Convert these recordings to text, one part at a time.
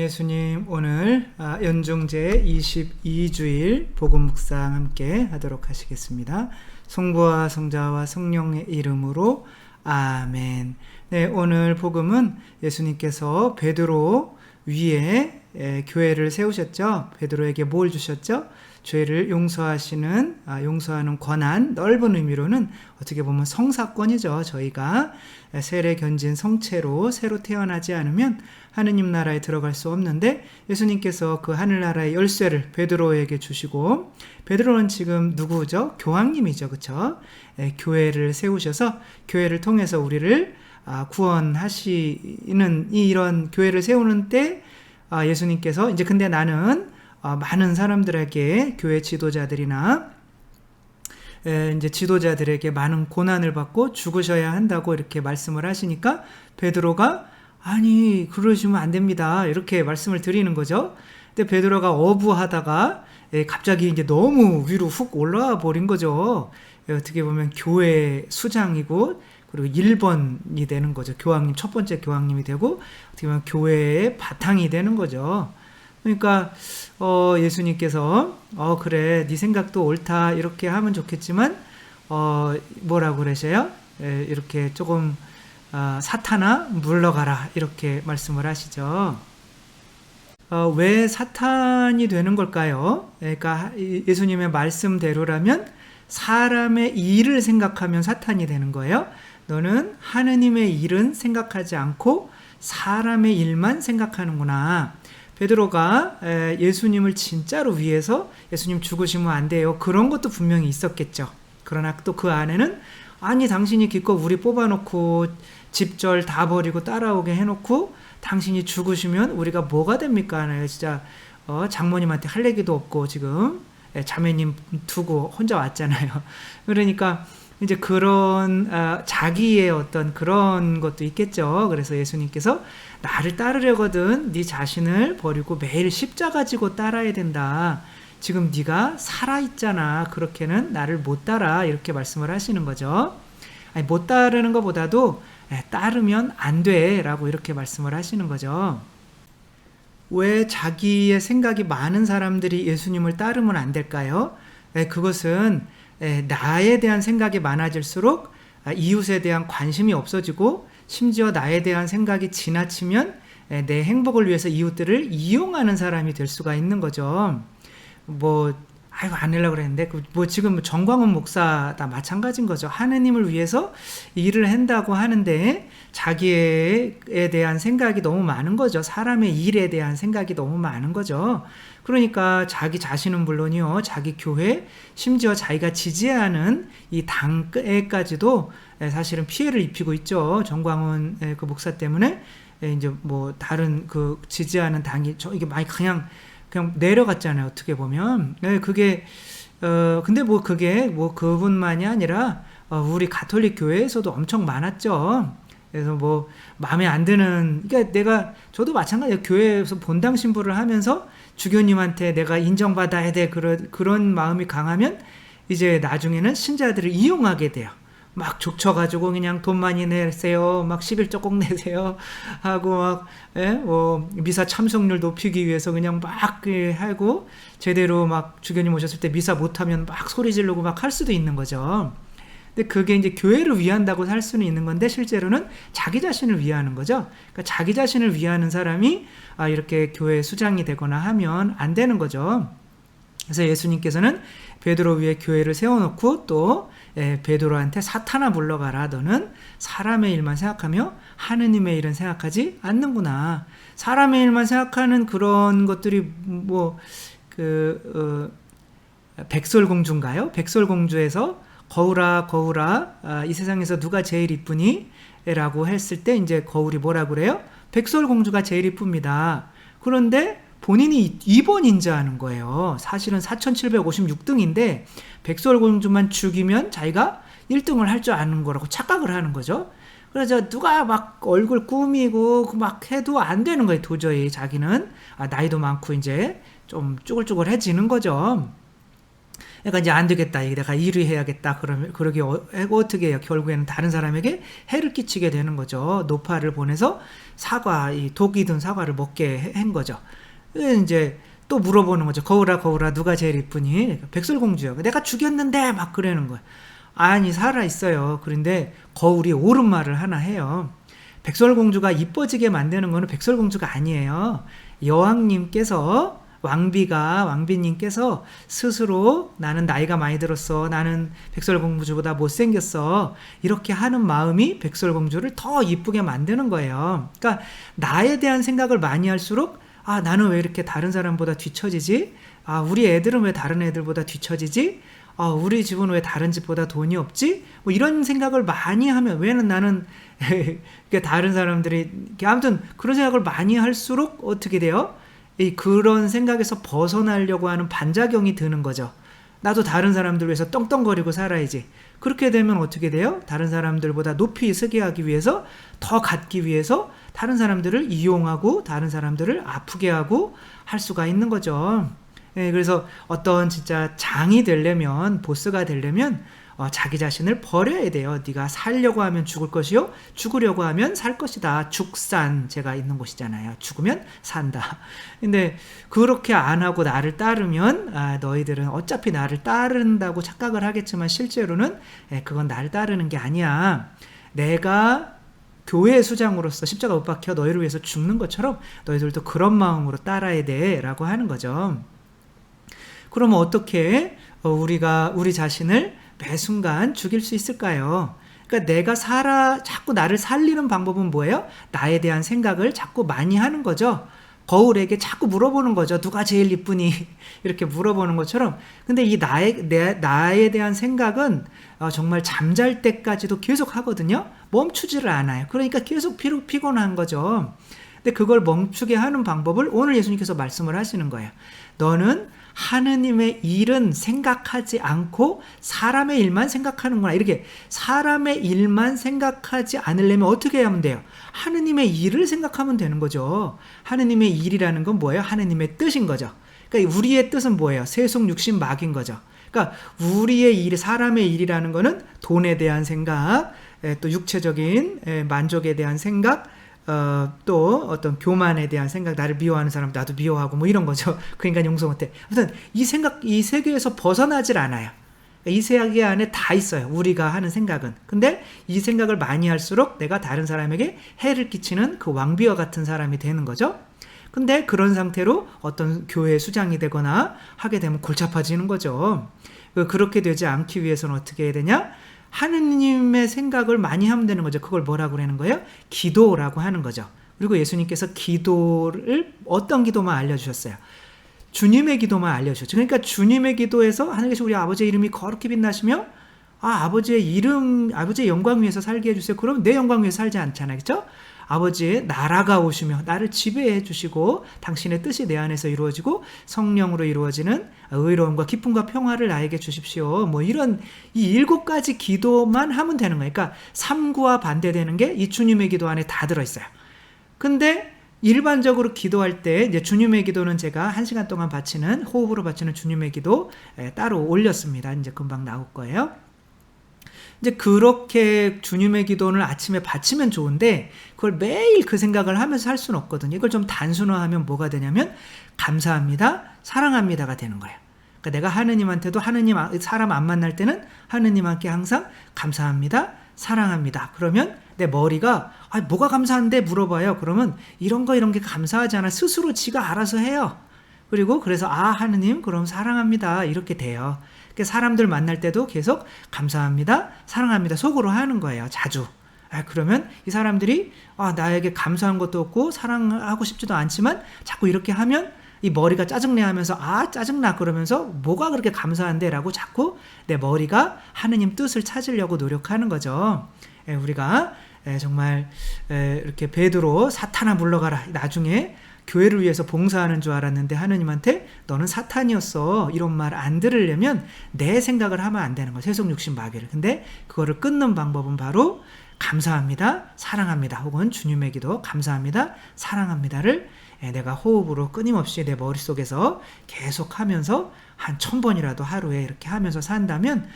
예수님, 오늘 연중제 22주일 복음 묵상 함께 하도록 하시겠습니다. 성부와 성자와 성령의 이름으로 아멘. 네, 오늘 복음은 예수님께서 베드로 위에 교회를 세우셨죠. 베드로에게 뭘 주셨죠? 죄를 용서하는 권한, 넓은 의미로는 어떻게 보면 성사권이죠. 저희가 세례 견진 성체로 새로 태어나지 않으면 하느님 나라에 들어갈 수 없는데, 예수님께서 그 하늘나라의 열쇠를 베드로에게 주시고, 베드로는 지금 누구죠? 교황님이죠. 그렇죠? 교회를 세우셔서 교회를 통해서 우리를 구원하시는 이런 교회를 세우는 때 예수님께서 이제 근데 나는 많은 사람들에게 교회 지도자들이나 이제 지도자들에게 많은 고난을 받고 죽으셔야 한다고 이렇게 말씀을 하시니까 베드로가 아니 그러시면 안 됩니다 이렇게 말씀을 드리는 거죠. 근데 베드로가 어부하다가 갑자기 이제 너무 위로 훅 올라와 버린 거죠. 어떻게 보면 교회 수장이고 그리고 1번이 되는 거죠. 교황님, 첫 번째 교황님이 되고 어떻게 보면 교회의 바탕이 되는 거죠. 그러니까 예수님께서 그래 네 생각도 옳다 이렇게 하면 좋겠지만 뭐라고 그러셔요? 이렇게 조금 사탄아 물러가라 이렇게 말씀을 하시죠. 왜 사탄이 되는 걸까요? 그러니까 예수님의 말씀대로라면 사람의 일을 생각하면 사탄이 되는 거예요. 너는 하느님의 일은 생각하지 않고 사람의 일만 생각하는구나. 베드로가 예수님을 진짜로 위해서 예수님 죽으시면 안 돼요 그런 것도 분명히 있었겠죠. 그러나 또 그 안에는 아니 당신이 기껏 우리 뽑아놓고 집절 다 버리고 따라오게 해놓고 당신이 죽으시면 우리가 뭐가 됩니까? 진짜 장모님한테 할 얘기도 없고 지금 자매님 두고 혼자 왔잖아요. 그러니까 이제 그런 자기의 어떤 그런 것도 있겠죠. 그래서 예수님께서 나를 따르려거든 네 자신을 버리고 매일 십자가 지고 따라야 된다. 지금 네가 살아있잖아. 그렇게는 나를 못 따라 이렇게 말씀을 하시는 거죠. 아니, 못 따르는 것보다도 따르면 안 돼 라고 이렇게 말씀을 하시는 거죠. 왜 자기의 생각이 많은 사람들이 예수님을 따르면 안 될까요? 그것은 나에 대한 생각이 많아질수록 이웃에 대한 관심이 없어지고 심지어 나에 대한 생각이 지나치면 내 행복을 위해서 이웃들을 이용하는 사람이 될 수가 있는 거죠. 안 하려고 그랬는데 지금 정광훈 목사 다 마찬가지인 거죠. 하느님을 위해서 일을 한다고 하는데 자기에 대한 생각이 너무 많은 거죠. 사람의 일에 대한 생각이 너무 많은 거죠. 그러니까 자기 자신은 물론이요, 자기 교회, 심지어 자기가 지지하는 이 당에까지도 사실은 피해를 입히고 있죠. 정광훈 그 목사 때문에 이제 다른 그 지지하는 당이 이게 많이 그냥 내려갔잖아요. 어떻게 보면. 그게 근데 그게 그분만이 아니라 우리 가톨릭 교회에서도 엄청 많았죠. 그래서 마음에 안 드는, 그러니까 저도 마찬가지예요. 교회에서 본당 신부를 하면서 주교님한테 내가 인정받아야 돼 그런 마음이 강하면 이제 나중에는 신자들을 이용하게 돼요. 막 족쳐가지고 그냥 돈 많이 내세요, 막 11조 꼭 내세요 하고 미사 참석률 높이기 위해서 그냥 막 하고 제대로 막 주교님 오셨을 때 미사 못하면 막 소리 지르고 막 할 수도 있는 거죠. 근데 그게 이제 교회를 위한다고 할 수는 있는 건데 실제로는 자기 자신을 위하는 거죠. 그러니까 자기 자신을 위하는 사람이 이렇게 교회 수장이 되거나 하면 안 되는 거죠. 그래서 예수님께서는 베드로 위에 교회를 세워놓고 또 베드로한테 사탄아 물러가라. 너는 사람의 일만 생각하며 하느님의 일은 생각하지 않는구나. 사람의 일만 생각하는 그런 것들이 백설공주인가요? 백설공주에서 거울아 이 세상에서 누가 제일 이쁘니? 라고 했을 때 이제 거울이 뭐라 그래요? 백설공주가 제일 이쁩니다. 그런데 본인이 2번 인자하는 거예요. 사실은 4756등인데 백설공주만 죽이면 자기가 1등을 할 줄 아는 거라고 착각을 하는 거죠. 그래서 누가 막 얼굴 꾸미고 막 해도 안 되는 거예요. 도저히 자기는 나이도 많고 이제 좀 쭈글쭈글해지는 거죠. 그러니까 이제 안 되겠다. 이게 내가 일을 해야겠다. 그러면 그러게 어떻게 해요? 결국에는 다른 사람에게 해를 끼치게 되는 거죠. 노파를 보내서 사과, 이 독이 든 사과를 먹게 한 거죠. 이제 또 물어보는 거죠. 거울아, 거울아, 누가 제일 이쁘니? 백설공주요. 내가 죽였는데 막 그러는 거예요. 아니, 살아 있어요. 그런데 거울이 옳은 말을 하나 해요. 백설공주가 이뻐지게 만드는 거는 백설공주가 아니에요. 여왕님께서 왕비님께서 스스로 나는 나이가 많이 들었어. 나는 백설공주보다 못생겼어. 이렇게 하는 마음이 백설공주를 더 이쁘게 만드는 거예요. 그러니까 나에 대한 생각을 많이 할수록 아, 나는 왜 이렇게 다른 사람보다 뒤처지지? 아, 우리 애들은 왜 다른 애들보다 뒤처지지? 우리 집은 왜 다른 집보다 돈이 없지? 뭐 이런 생각을 많이 하면, 왜는 나는 다른 사람들이 아무튼 그런 생각을 많이 할수록 어떻게 돼요? 그런 생각에서 벗어나려고 하는 반작용이 드는 거죠. 나도 다른 사람들 위해서 떵떵거리고 살아야지. 그렇게 되면 어떻게 돼요? 다른 사람들보다 높이 서게 하기 위해서, 더 갖기 위해서 다른 사람들을 이용하고 다른 사람들을 아프게 하고 할 수가 있는 거죠. 그래서 어떤 진짜 장이 되려면, 보스가 되려면 자기 자신을 버려야 돼요. 네가 살려고 하면 죽을 것이요, 죽으려고 하면 살 것이다. 죽산, 제가 있는 곳이잖아요. 죽으면 산다. 근데 그렇게 안 하고 나를 따르면 너희들은 어차피 나를 따른다고 착각을 하겠지만 실제로는 그건 나를 따르는 게 아니야. 내가 교회 수장으로서 십자가 못 박혀 너희를 위해서 죽는 것처럼 너희들도 그런 마음으로 따라야 돼 라고 하는 거죠. 그러면 어떻게 우리가 우리 자신을 매 순간 죽일 수 있을까요? 그러니까 내가 자꾸 나를 살리는 방법은 뭐예요? 나에 대한 생각을 자꾸 많이 하는 거죠. 거울에게 자꾸 물어보는 거죠. 누가 제일 이쁘니? 이렇게 물어보는 것처럼. 근데 이 나에 대한 생각은 정말 잠잘 때까지도 계속 하거든요. 멈추지를 않아요. 그러니까 계속 피곤한 거죠. 근데 그걸 멈추게 하는 방법을 오늘 예수님께서 말씀을 하시는 거예요. 너는 하느님의 일은 생각하지 않고 사람의 일만 생각하는구나. 이렇게 사람의 일만 생각하지 않으려면 어떻게 하면 돼요? 하느님의 일을 생각하면 되는 거죠. 하느님의 일이라는 건 뭐예요? 하느님의 뜻인 거죠. 그러니까 우리의 뜻은 뭐예요? 세속 육신 막인 거죠. 그러니까 우리의 일, 사람의 일이라는 거는 돈에 대한 생각, 또 육체적인 만족에 대한 생각, 또 어떤 교만에 대한 생각, 나를 미워하는 사람 나도 미워하고 뭐 이런 거죠. 그 인간 용서 못해. 아무튼 이 생각, 이 세계에서 벗어나질 않아요. 이 세계 안에 다 있어요. 우리가 하는 생각은. 근데 이 생각을 많이 할수록 내가 다른 사람에게 해를 끼치는 그 왕비와 같은 사람이 되는 거죠. 근데 그런 상태로 어떤 교회 수장이 되거나 하게 되면 골치 아파지는 거죠. 그렇게 되지 않기 위해서는 어떻게 해야 되냐? 하느님의 생각을 많이 하면 되는 거죠. 그걸 뭐라고 그러는 거예요? 기도라고 하는 거죠. 그리고 예수님께서 기도를 어떤 기도만 알려주셨어요. 주님의 기도만 알려주셨죠. 그러니까 주님의 기도에서 하늘 계신 우리 아버지의 이름이 거룩히 빛나시며 아버지의 영광 위에서 살게 해주세요. 그럼 내 영광 위에서 살지 않잖아요. 그렇죠? 아버지의 나라가 오시며 나를 지배해 주시고 당신의 뜻이 내 안에서 이루어지고 성령으로 이루어지는 의로움과 기쁨과 평화를 나에게 주십시오. 뭐 이런 이 7가지 기도만 하면 되는 거예요. 그러니까 3구와 반대되는 게 이 주님의 기도 안에 다 들어있어요. 근데 일반적으로 기도할 때 이제 주님의 기도는 제가 1시간 동안 바치는 호흡으로 바치는 주님의 기도 따로 올렸습니다. 이제 금방 나올 거예요. 이제 그렇게 주님의 기도를 아침에 바치면 좋은데 그걸 매일 그 생각을 하면서 할 수는 없거든요. 이걸 좀 단순화하면 뭐가 되냐면 감사합니다, 사랑합니다가 되는 거예요. 그러니까 내가 하느님한테도 사람 안 만날 때는 하느님한테 항상 감사합니다, 사랑합니다. 그러면 내 머리가 뭐가 감사한데 물어봐요. 그러면 이런 게 감사하지 않아. 스스로 지가 알아서 해요. 그리고 그래서 하느님 그럼 사랑합니다 이렇게 돼요. 사람들 만날 때도 계속 감사합니다, 사랑합니다 속으로 하는 거예요. 자주. 그러면 이 사람들이 나에게 감사한 것도 없고 사랑하고 싶지도 않지만 자꾸 이렇게 하면 이 머리가 짜증내 하면서 짜증나 그러면서 뭐가 그렇게 감사한데 라고 자꾸 내 머리가 하느님 뜻을 찾으려고 노력하는 거죠. 우리가 정말 이렇게 베드로 사탄아 물러가라, 나중에 교회를 위해서 봉사하는 줄 알았는데 하느님한테 너는 사탄이었어 이런 말 안 들으려면 내 생각을 하면 안 되는 거예요. 세속 육신 마귀를. 근데 그거를 끊는 방법은 바로 감사합니다, 사랑합니다 혹은 주님의 기도 감사합니다, 사랑합니다를 내가 호흡으로 끊임없이 내 머릿속에서 계속 하면서 한 1000번이라도 하루에 이렇게 하면서 산다면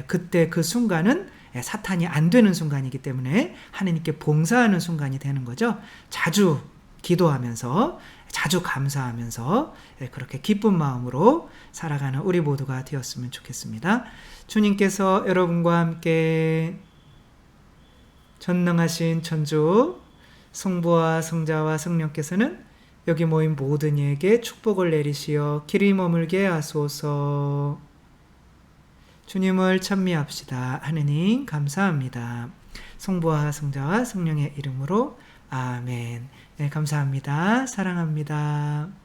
그때 그 순간은 사탄이 안 되는 순간이기 때문에 하나님께 봉사하는 순간이 되는 거죠. 자주 기도하면서 자주 감사하면서 그렇게 기쁜 마음으로 살아가는 우리 모두가 되었으면 좋겠습니다. 주님께서 여러분과 함께 전능하신 천주 성부와 성자와 성령께서는 여기 모인 모든 이에게 축복을 내리시어 길이 머물게 하소서. 주님을 찬미합시다. 하느님 감사합니다. 성부와 성자와 성령의 이름으로 아멘. 네, 감사합니다. 사랑합니다.